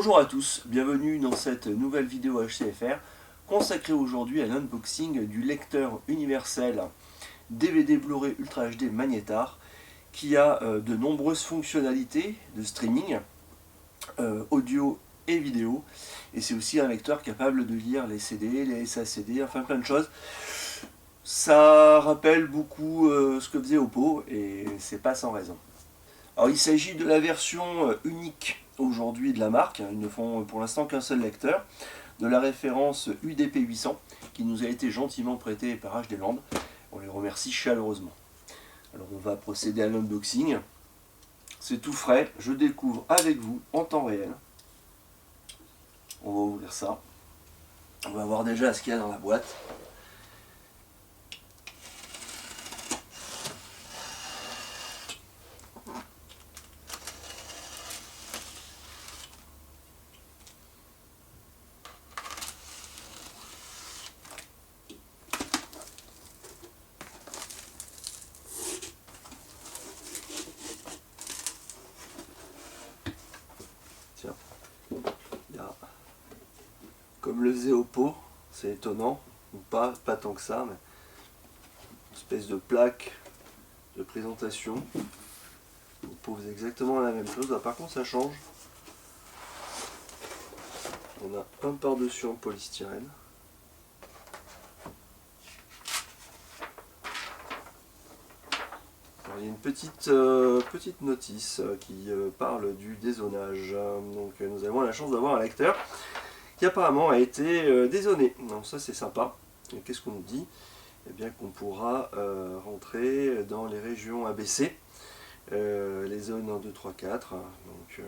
Bonjour à tous, bienvenue dans cette nouvelle vidéo HCFR consacrée aujourd'hui à l'unboxing du lecteur universel DVD Blu-ray Ultra HD Magnétar qui a de nombreuses fonctionnalités de streaming, audio et vidéo, et c'est aussi un lecteur capable de lire les CD, les SACD, enfin plein de choses. Ça rappelle beaucoup ce que faisait Oppo et c'est pas sans raison. Alors il s'agit de la version unique aujourd'hui de la marque, ils ne font pour l'instant qu'un seul lecteur, de la référence UDP 800 qui nous a été gentiment prêtée par HD Land. On les remercie chaleureusement. Alors on va procéder à l'unboxing. C'est tout frais, je découvre avec vous en temps réel. On va ouvrir ça. On va voir déjà ce qu'il y a dans la boîte. Tiens, il y a, comme le faisait Oppo, c'est étonnant, ou pas tant que ça, mais une espèce de plaque de présentation. Oppo faisait exactement la même chose, là, par contre ça change. On a un par-dessus en polystyrène. Alors, il y a une petite notice qui parle du dézonage. Donc nous avons la chance d'avoir un lecteur qui apparemment a été dézoné. Donc ça c'est sympa. Et qu'est-ce qu'on nous dit? Eh bien qu'on pourra rentrer dans les régions ABC. Les zones 1, 2, 3, 4, donc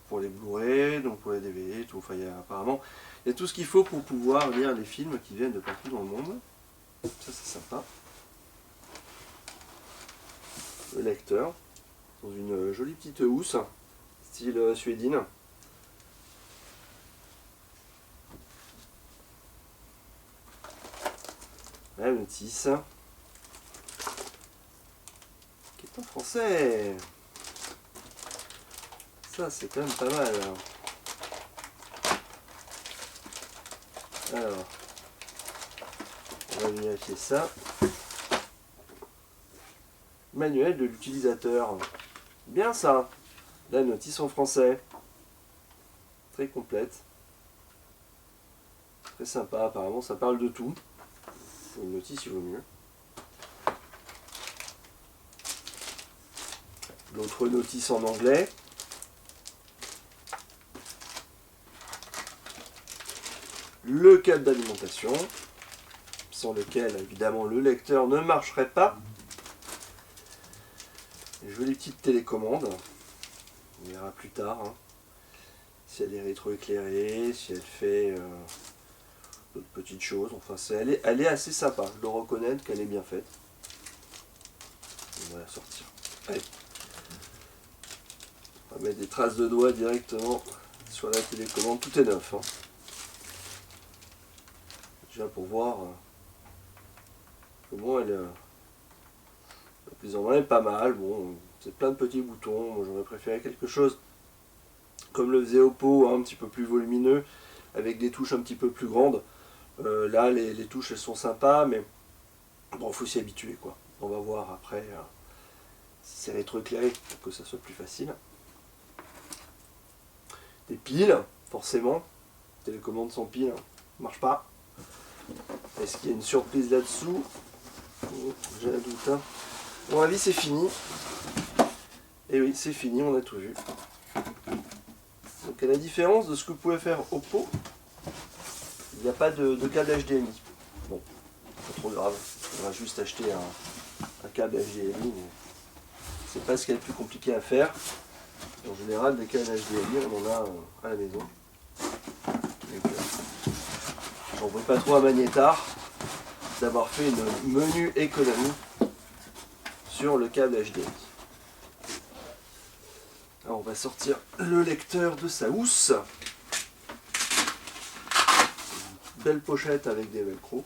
pour les Blu-ray, donc pour les DVD, tout. Enfin, apparemment, il y a tout ce qu'il faut pour pouvoir lire les films qui viennent de partout dans le monde. Ça, c'est sympa. Le lecteur, dans une jolie petite housse, style suédine. La notice. Qui est en français. Ça, c'est quand même pas mal. Alors, on va vérifier ça. Manuel de l'utilisateur. Bien ça. La notice en français. Très complète. Très sympa, apparemment ça parle de tout. Pour une notice, il vaut mieux. L'autre notice en anglais. Le câble d'alimentation, sans lequel évidemment le lecteur ne marcherait pas. Une jolie petite télécommande. On verra plus tard hein, si elle est rétroéclairée, si elle fait d'autres petites choses. Enfin, elle est assez sympa. Je dois reconnaître qu'elle est bien faite. On va la sortir. Allez. On va mettre des traces de doigts directement sur la télécommande. Tout est neuf. Hein. Déjà pour voir comment elle est. La prise en main est pas mal. Bon, c'est plein de petits boutons. Moi, j'aurais préféré quelque chose comme le faisait Oppo, hein, un petit peu plus volumineux, avec des touches un petit peu plus grandes. Là, les touches elles sont sympas, mais bon, faut s'y habituer quoi. On va voir après si c'est rétroéclairé pour que ça soit plus facile. Des piles, forcément. Télécommande sans pile, hein, marche pas. Est-ce qu'il y a une surprise là-dessous? J'ai un doute. Hein. À mon avis, c'est fini. Et oui, c'est fini, on a tout vu. Donc, à la différence de ce que pouvait faire Oppo, il n'y a pas de câble HDMI. Bon, pas trop grave. On va juste acheter un câble HDMI. C'est pas ce qu'il y a de plus compliqué à faire. En général, des câbles HDMI, on en a à la maison. J'en veux pas trop à Magnétar d'avoir fait une menu économie sur le câble HDMI. Alors on va sortir le lecteur de sa housse. Belle pochette avec des velcro.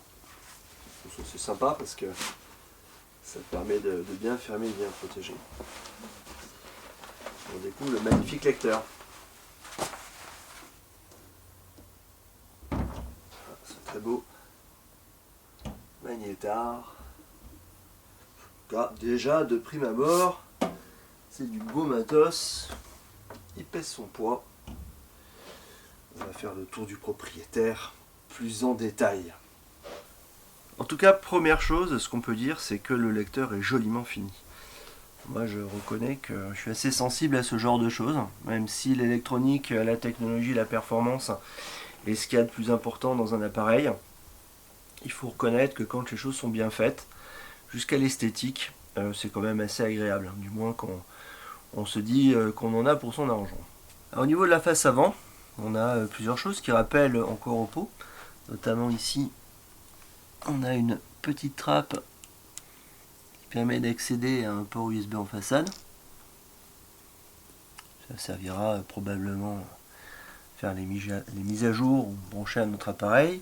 C'est sympa parce que ça permet de bien fermer et bien protéger. On découvre le magnifique lecteur. magnétar. Déjà de prime abord, c'est du beau matos. Il pèse son poids. On va faire le tour du propriétaire plus en détail. En tout cas, première chose, ce qu'on peut dire, c'est que le lecteur est joliment fini. Moi, je reconnais que je suis assez sensible à ce genre de choses, même si l'électronique, la technologie, la performance est ce qu'il y a de plus important dans un appareil. Il faut reconnaître que quand les choses sont bien faites, jusqu'à l'esthétique, c'est quand même assez agréable. Du moins, quand on se dit qu'on en a pour son argent. Alors, au niveau de la face avant, on a plusieurs choses qui rappellent encore Oppo. Notamment ici, on a une petite trappe qui permet d'accéder à un port USB en façade. Ça servira probablement à faire les mises à jour ou brancher à notre appareil.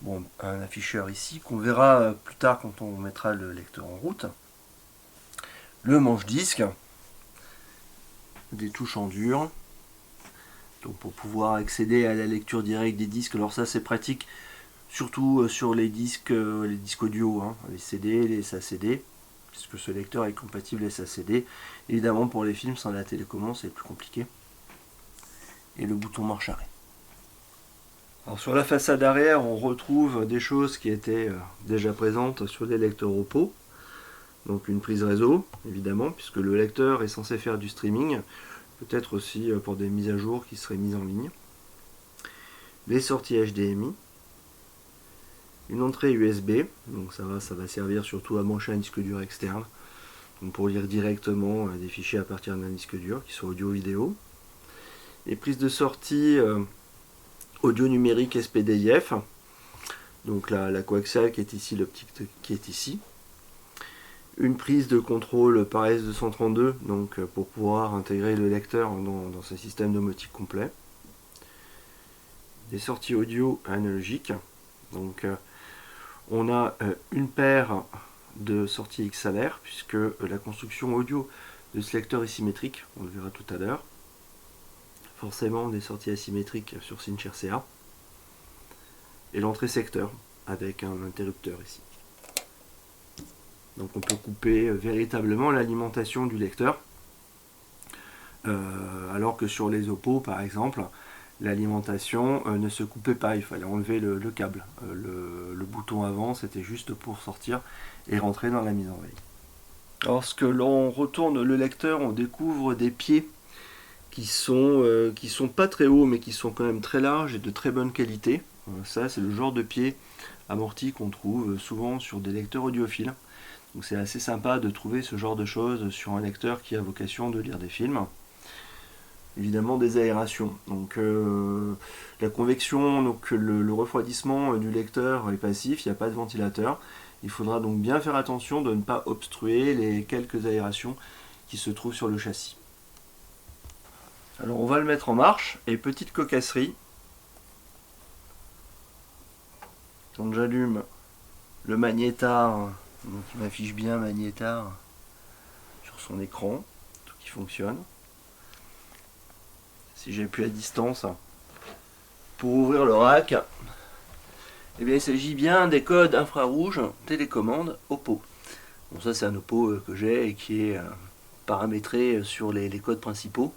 Bon, un afficheur ici qu'on verra plus tard quand on mettra le lecteur en route. Le manche-disque, des touches en dur. Donc pour pouvoir accéder à la lecture directe des disques, alors ça c'est pratique surtout sur les disques audio, hein, les CD, les SACD, puisque ce lecteur est compatible SACD. Évidemment pour les films sans la télécommande c'est plus compliqué. Et le bouton marche arrêt. Alors sur la façade arrière on retrouve des choses qui étaient déjà présentes sur les lecteurs Oppo. Donc une prise réseau évidemment, puisque le lecteur est censé faire du streaming. Peut-être aussi pour des mises à jour qui seraient mises en ligne. Les sorties HDMI. Une entrée USB, donc ça va servir surtout à brancher un disque dur externe. Donc pour lire directement des fichiers à partir d'un disque dur, qui soit audio-vidéo. Les prises de sortie audio numérique SPDIF. Donc la coaxiale qui est ici, l'optique qui est ici. Une prise de contrôle par S232, donc pour pouvoir intégrer le lecteur dans ce système domotique complet. Des sorties audio analogiques. Donc on a une paire de sorties XLR, puisque la construction audio de ce lecteur est symétrique, on le verra tout à l'heure. Forcément des sorties asymétriques sur Cinch RCA. Et l'entrée secteur, avec un interrupteur ici. Donc on peut couper véritablement l'alimentation du lecteur. Alors que sur les Oppo par exemple, l'alimentation ne se coupait pas, il fallait enlever le câble. Le bouton avant c'était juste pour sortir et rentrer dans la mise en veille. Lorsque l'on retourne le lecteur, on découvre des pieds qui sont pas très hauts mais qui sont quand même très larges et de très bonne qualité. Ça c'est le genre de pied amorti qu'on trouve souvent sur des lecteurs audiophiles. Donc c'est assez sympa de trouver ce genre de choses sur un lecteur qui a vocation de lire des films. Évidemment des aérations. Donc la convection, donc le refroidissement du lecteur est passif, il n'y a pas de ventilateur. Il faudra donc bien faire attention de ne pas obstruer les quelques aérations qui se trouvent sur le châssis. Alors on va le mettre en marche, et petite cocasserie. Quand j'allume le magnétar, donc il m'affiche bien magnétar sur son écran, tout qui fonctionne. Si j'appuie à distance pour ouvrir le rack, eh bien, il s'agit bien des codes infrarouges télécommande Oppo. Bon, ça c'est un Oppo que j'ai et qui est paramétré sur les codes principaux.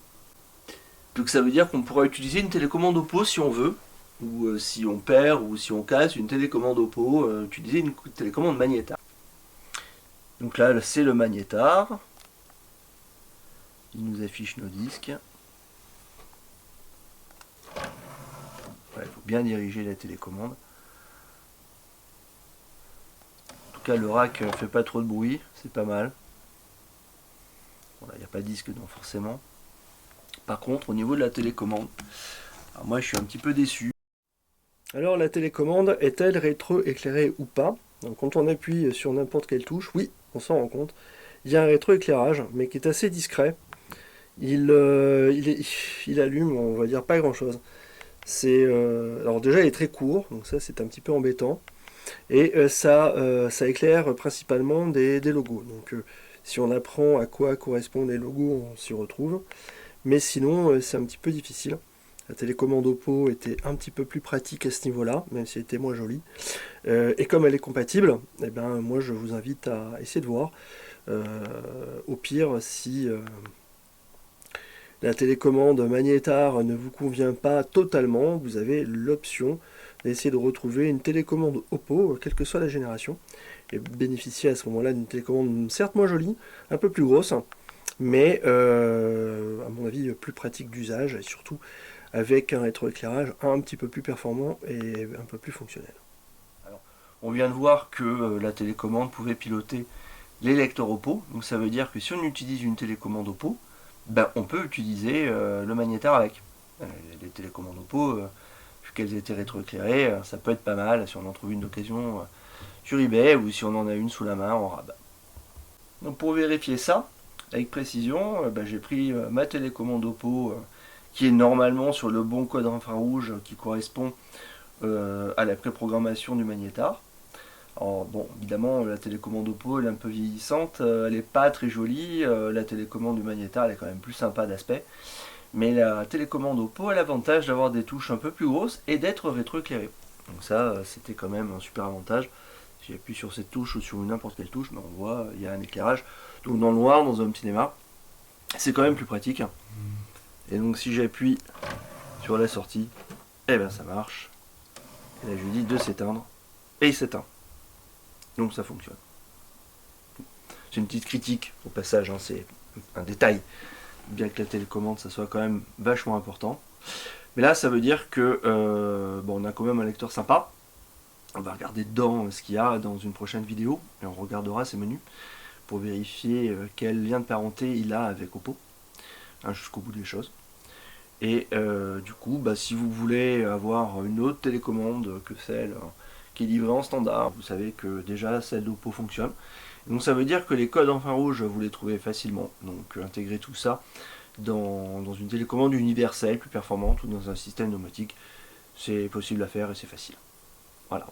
Donc ça veut dire qu'on pourra utiliser une télécommande Oppo si on veut, ou si on perd ou si on casse une télécommande Oppo, utiliser une télécommande magnétar. Donc là c'est le magnétar. Il nous affiche nos disques. Il faut bien diriger la télécommande. En tout cas le rack ne fait pas trop de bruit, c'est pas mal. Voilà, il n'y a pas de disque donc forcément. Par contre au niveau de la télécommande, alors moi je suis un petit peu déçu. Alors la télécommande est-elle rétro-éclairée ou pas? Donc, quand on appuie sur n'importe quelle touche, oui, on s'en rend compte. Il y a un rétro-éclairage, mais qui est assez discret. Il allume, on va dire, pas grand-chose. Alors déjà, il est très court, donc ça c'est un petit peu embêtant. Et ça éclaire principalement des logos. Donc si on apprend à quoi correspondent les logos, on s'y retrouve. Mais sinon, c'est un petit peu difficile. La télécommande Oppo était un petit peu plus pratique à ce niveau-là, même si elle était moins jolie. Et comme elle est compatible, eh ben, moi je vous invite à essayer de voir. Au pire, si la télécommande Magnétar ne vous convient pas totalement, vous avez l'option d'essayer de retrouver une télécommande Oppo, quelle que soit la génération, et bénéficier à ce moment-là d'une télécommande certes moins jolie, un peu plus grosse, mais à mon avis plus pratique d'usage, et surtout avec un rétroéclairage un petit peu plus performant et un peu plus fonctionnel. Alors, on vient de voir que la télécommande pouvait piloter les lecteurs Oppo, donc ça veut dire que si on utilise une télécommande Oppo, ben, on peut utiliser le Magnétar avec. Les télécommandes Oppo, vu qu'elles étaient rétroéclairées, ça peut être pas mal si on en trouve une d'occasion sur eBay ou si on en a une sous la main en rabat. Donc pour vérifier ça avec précision, ben, j'ai pris ma télécommande Oppo qui est normalement sur le bon code infrarouge qui correspond à la préprogrammation du Magnétar. Alors, bon, évidemment, la télécommande Oppo elle est un peu vieillissante, elle n'est pas très jolie, la télécommande du Magnétar elle est quand même plus sympa d'aspect, mais la télécommande Oppo a l'avantage d'avoir des touches un peu plus grosses et d'être rétroéclairée. Donc ça, c'était quand même un super avantage. Si j'appuie sur cette touche ou sur n'importe quelle touche, ben, on voit il y a un éclairage. Donc dans le noir, dans un cinéma, c'est quand même plus pratique. Et donc si j'appuie sur la sortie, eh ben ça marche. Et là je lui dis de s'éteindre, et il s'éteint. Donc ça fonctionne. C'est une petite critique au passage, hein, c'est un détail. Bien que la télécommande ça soit quand même vachement important. Mais là ça veut dire que bon, on a quand même un lecteur sympa. On va regarder dedans ce qu'il y a dans une prochaine vidéo. Et on regardera ces menus pour vérifier quel lien de parenté il a avec Oppo. Hein, jusqu'au bout des choses. Et du coup, bah, si vous voulez avoir une autre télécommande que celle qui est livrée en standard, vous savez que déjà celle d'Oppo fonctionne. Et donc ça veut dire que les codes infrarouges, vous les trouvez facilement. Donc intégrer tout ça dans une télécommande universelle, plus performante, ou dans un système domotique, c'est possible à faire et c'est facile. Voilà.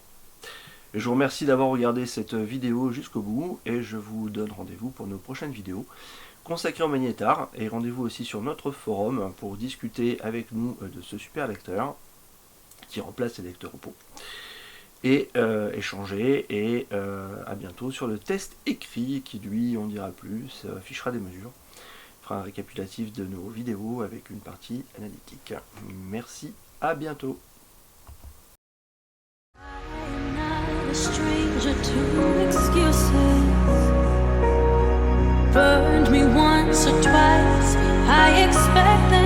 Je vous remercie d'avoir regardé cette vidéo jusqu'au bout et je vous donne rendez-vous pour nos prochaines vidéos consacrées au Magnétar, et rendez-vous aussi sur notre forum pour discuter avec nous de ce super lecteur qui remplace les lecteurs Oppo et échanger, et à bientôt sur le test écrit qui lui en dira plus, affichera des mesures, fera un récapitulatif de nos vidéos avec une partie analytique. Merci, à bientôt. Stranger to excuses, burned me once or twice. I expect that